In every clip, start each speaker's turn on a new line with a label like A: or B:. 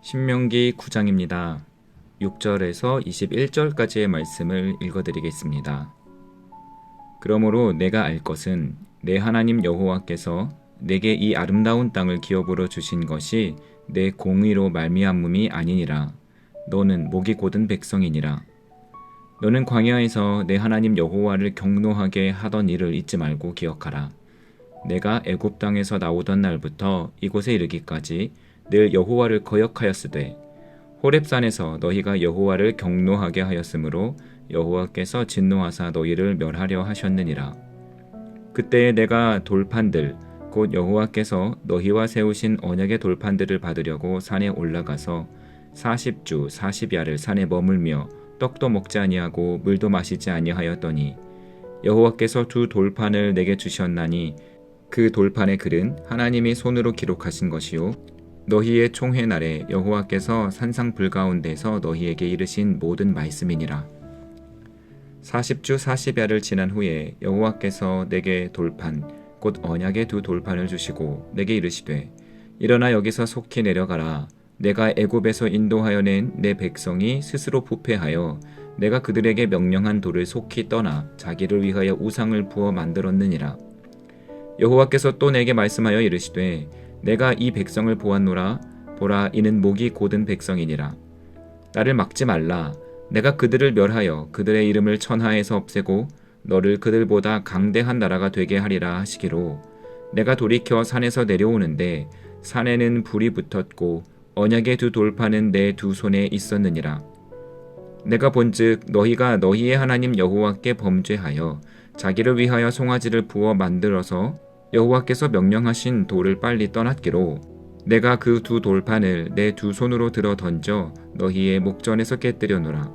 A: 신명기 9장입니다. 6절에서 21절까지의 말씀을 읽어드리겠습니다. 그러므로 내가 알 것은 내 하나님 여호와께서 내게 이 아름다운 땅을 기업으로 주신 것이 내 공의로 말미암음이 아니니라. 너는 목이 곧은 백성이니라. 너는 광야에서 내 하나님 여호와를 경노하게 하던 일을 잊지 말고 기억하라. 내가 애굽 땅에서 나오던 날부터 이곳에 이르기까지 늘 여호와를 거역하였으되 호렙산에서 너희가 여호와를 경노하게 하였으므로 여호와께서 진노하사 너희를 멸하려 하셨느니라. 그때에 내가 돌판들 곧 여호와께서 너희와 세우신 언약의 돌판들을 받으려고 산에 올라가서 40주 40야를 산에 머물며 떡도 먹지 아니하고 물도 마시지 아니하였더니 여호와께서 두 돌판을 내게 주셨나니 그 돌판의 글은 하나님이 손으로 기록하신 것이요 너희의 총회 날에 여호와께서 산상 불가운데서 너희에게 이르신 모든 말씀이니라. 40주 40야를 지난 후에 여호와께서 내게 돌판 곧 언약의 두 돌판을 주시고 내게 이르시되 일어나 여기서 속히 내려가라. 내가 애굽에서 인도하여 낸 내 백성이 스스로 부패하여 내가 그들에게 명령한 돌을 속히 떠나 자기를 위하여 우상을 부어 만들었느니라. 여호와께서 또 내게 말씀하여 이르시되 내가 이 백성을 보았노라. 보라, 이는 목이 곧은 백성이니라. 나를 막지 말라. 내가 그들을 멸하여 그들의 이름을 천하에서 없애고 너를 그들보다 강대한 나라가 되게 하리라 하시기로 내가 돌이켜 산에서 내려오는데 산에는 불이 붙었고 언약의 두 돌판은 내 두 손에 있었느니라. 내가 본즉 너희가 너희의 하나님 여호와께 범죄하여 자기를 위하여 송아지를 부어 만들어서 여호와께서 명령하신 돌을 빨리 떠났기로 내가 그 두 돌판을 내 두 손으로 들어 던져 너희의 목전에서 깨뜨려노라.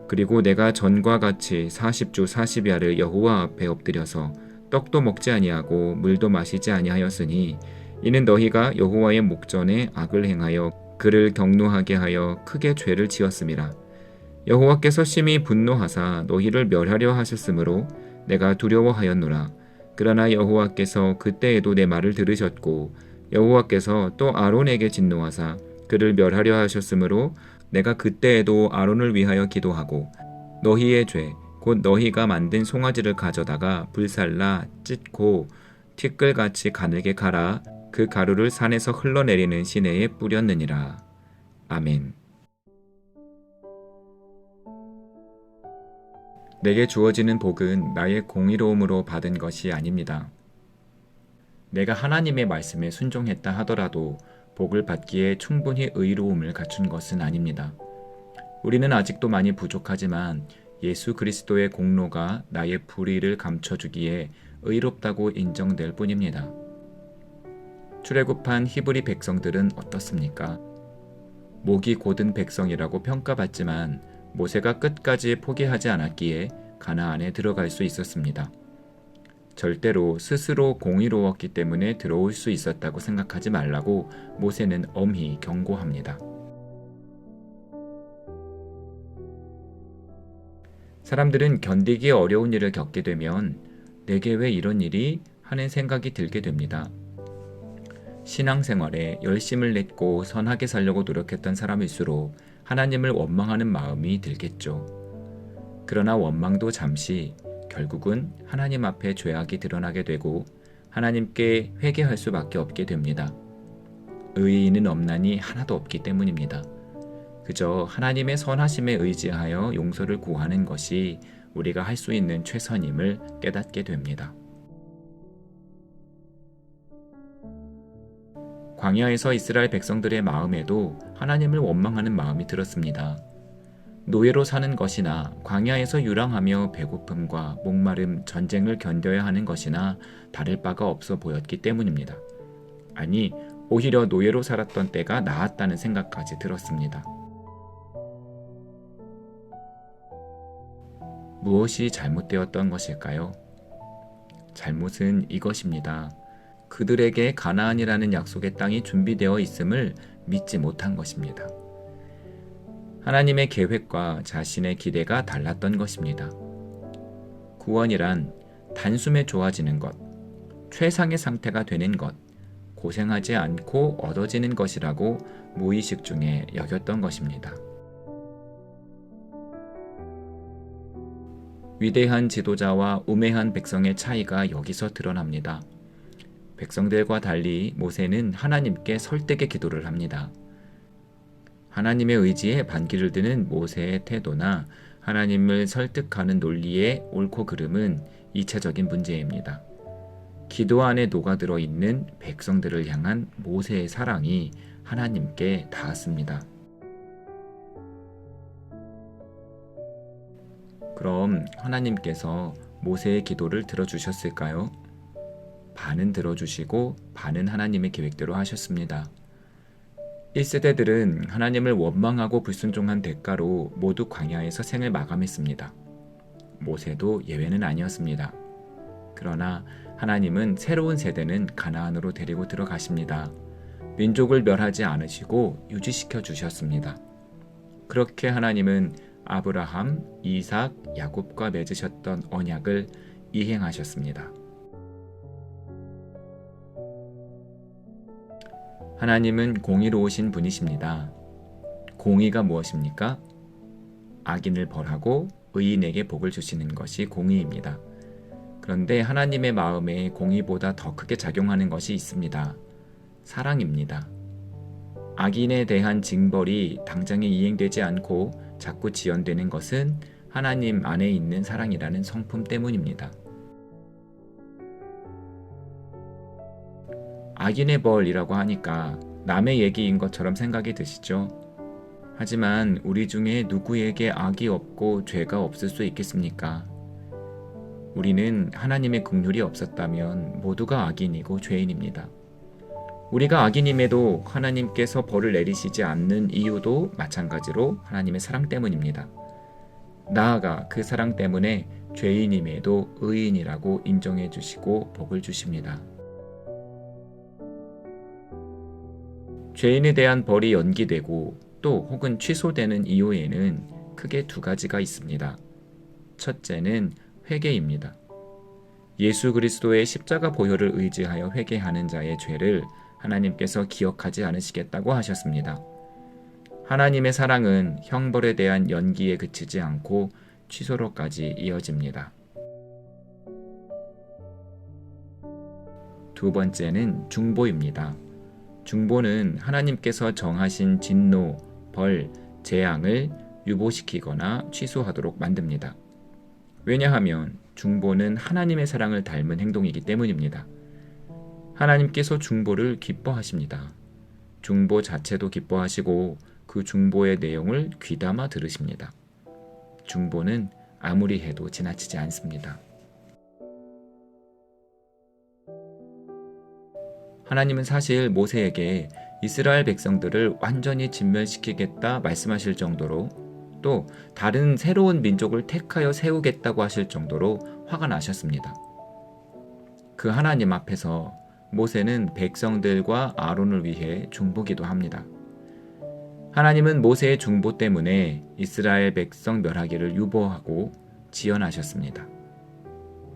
A: 그리고 내가 전과 같이 40주 40야를 여호와 앞에 엎드려서 떡도 먹지 아니하고 물도 마시지 아니하였으니 이는 너희가 여호와의 목전에 악을 행하여 그를 경노하게 하여 크게 죄를 지었음이라. 여호와께서 심히 분노하사 너희를 멸하려 하셨으므로 내가 두려워하였노라. 그러나 여호와께서 그때에도 내 말을 들으셨고 여호와께서 또 아론에게 진노하사 그를 멸하려 하셨으므로 내가 그때에도 아론을 위하여 기도하고 너희의 죄 곧 너희가 만든 송아지를 가져다가 불살라 찢고 티끌같이 가늘게 갈아 그 가루를 산에서 흘러내리는 시내에 뿌렸느니라. 아멘. 내게 주어지는 복은 나의 공의로움으로 받은 것이 아닙니다. 내가 하나님의 말씀에 순종했다 하더라도 복을 받기에 충분히 의로움을 갖춘 것은 아닙니다. 우리는 아직도 많이 부족하지만 예수 그리스도의 공로가 나의 불의를 감춰주기에 의롭다고 인정될 뿐입니다. 출애굽한 히브리 백성들은 어떻습니까? 목이 곧은 백성이라고 평가받지만 모세가 끝까지 포기하지 않았기에 가나안에 들어갈 수 있었습니다. 절대로 스스로 공의로웠기 때문에 들어올 수 있었다고 생각하지 말라고 모세는 엄히 경고합니다. 사람들은 견디기 어려운 일을 겪게 되면 내게 왜 이런 일이 하는 생각이 들게 됩니다. 신앙생활에 열심을 냈고 선하게 살려고 노력했던 사람일수록 하나님을 원망하는 마음이 들겠죠. 그러나 원망도 잠시, 결국은 하나님 앞에 죄악이 드러나게 되고 하나님께 회개할 수밖에 없게 됩니다. 의인은 없나니 하나도 없기 때문입니다. 그저 하나님의 선하심에 의지하여 용서를 구하는 것이 우리가 할 수 있는 최선임을 깨닫게 됩니다. 광야에서 이스라엘 백성들의 마음에도 하나님을 원망하는 마음이 들었습니다. 노예로 사는 것이나 광야에서 유랑하며 배고픔과 목마름, 전쟁을 견뎌야 하는 것이나 다를 바가 없어 보였기 때문입니다. 아니, 오히려 노예로 살았던 때가 나았다는 생각까지 들었습니다. 무엇이 잘못되었던 것일까요? 잘못은 이것입니다. 그들에게 가나안이라는 약속의 땅이 준비되어 있음을 믿지 못한 것입니다. 하나님의 계획과 자신의 기대가 달랐던 것입니다. 구원이란 단숨에 좋아지는 것, 최상의 상태가 되는 것, 고생하지 않고 얻어지는 것이라고 무의식 중에 여겼던 것입니다. 위대한 지도자와 우매한 백성의 차이가 여기서 드러납니다. 백성들과 달리 모세는 하나님께 설득의 기도를 합니다. 하나님의 의지에 반기를 드는 모세의 태도나 하나님을 설득하는 논리의 옳고 그름은 2차적인 문제입니다. 기도 안에 녹아들어 있는 백성들을 향한 모세의 사랑이 하나님께 닿았습니다. 그럼 하나님께서 모세의 기도를 들어주셨을까요? 반은 들어주시고 반은 하나님의 계획대로 하셨습니다. 1세대들은 하나님을 원망하고 불순종한 대가로 모두 광야에서 생을 마감했습니다. 모세도 예외는 아니었습니다. 그러나 하나님은 새로운 세대는 가나안으로 데리고 들어가십니다. 민족을 멸하지 않으시고 유지시켜 주셨습니다. 그렇게 하나님은 아브라함, 이삭, 야곱과 맺으셨던 언약을 이행하셨습니다. 하나님은 공의로우신 분이십니다. 공의가 무엇입니까? 악인을 벌하고 의인에게 복을 주시는 것이 공의입니다. 그런데 하나님의 마음에 공의보다 더 크게 작용하는 것이 있습니다. 사랑입니다. 악인에 대한 징벌이 당장에 이행되지 않고 자꾸 지연되는 것은 하나님 안에 있는 사랑이라는 성품 때문입니다. 악인의 벌이라고 하니까 남의 얘기인 것처럼 생각이 드시죠? 하지만 우리 중에 누구에게 악이 없고 죄가 없을 수 있겠습니까? 우리는 하나님의 긍휼이 없었다면 모두가 악인이고 죄인입니다. 우리가 악인임에도 하나님께서 벌을 내리시지 않는 이유도 마찬가지로 하나님의 사랑 때문입니다. 나아가 그 사랑 때문에 죄인임에도 의인이라고 인정해 주시고 복을 주십니다. 죄인에 대한 벌이 연기되고 또 혹은 취소되는 이유에는 크게 두 가지가 있습니다. 첫째는 회개입니다. 예수 그리스도의 십자가 보혈을 의지하여 회개하는 자의 죄를 하나님께서 기억하지 않으시겠다고 하셨습니다. 하나님의 사랑은 형벌에 대한 연기에 그치지 않고 취소로까지 이어집니다. 두 번째는 중보입니다. 중보는 하나님께서 정하신 진노, 벌, 재앙을 유보시키거나 취소하도록 만듭니다. 왜냐하면 중보는 하나님의 사랑을 닮은 행동이기 때문입니다. 하나님께서 중보를 기뻐하십니다. 중보 자체도 기뻐하시고 그 중보의 내용을 귀담아 들으십니다. 중보는 아무리 해도 지나치지 않습니다. 하나님은 사실 모세에게 이스라엘 백성들을 완전히 진멸시키겠다 말씀하실 정도로 또 다른 새로운 민족을 택하여 세우겠다고 하실 정도로 화가 나셨습니다. 그 하나님 앞에서 모세는 백성들과 아론을 위해 중보기도 합니다. 하나님은 모세의 중보 때문에 이스라엘 백성 멸하기를 유보하고 지연하셨습니다.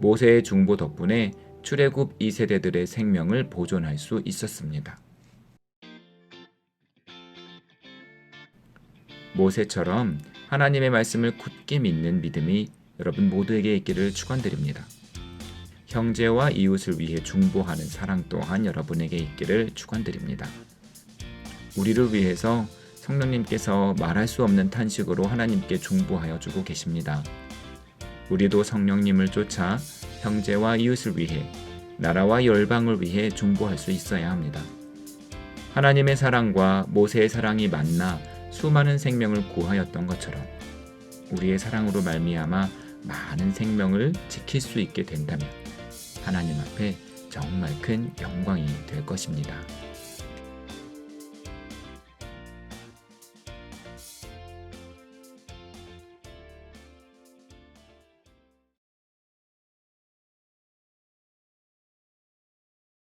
A: 모세의 중보 덕분에 출애굽 2세대들의 생명을 보존할 수 있었습니다. 모세처럼 하나님의 말씀을 굳게 믿는 믿음이 여러분 모두에게 있기를 축원드립니다. 형제와 이웃을 위해 중보하는 사랑 또한 여러분에게 있기를 축원드립니다. 우리를 위해서 성령님께서 말할 수 없는 탄식으로 하나님께 중보하여 주고 계십니다. 우리도 성령님을 쫓아 형제와 이웃을 위해 나라와 열방을 위해 중보할 수 있어야 합니다. 하나님의 사랑과 모세의 사랑이 만나 수많은 생명을 구하였던 것처럼 우리의 사랑으로 말미암아 많은 생명을 지킬 수 있게 된다면 하나님 앞에 정말 큰 영광이 될 것입니다.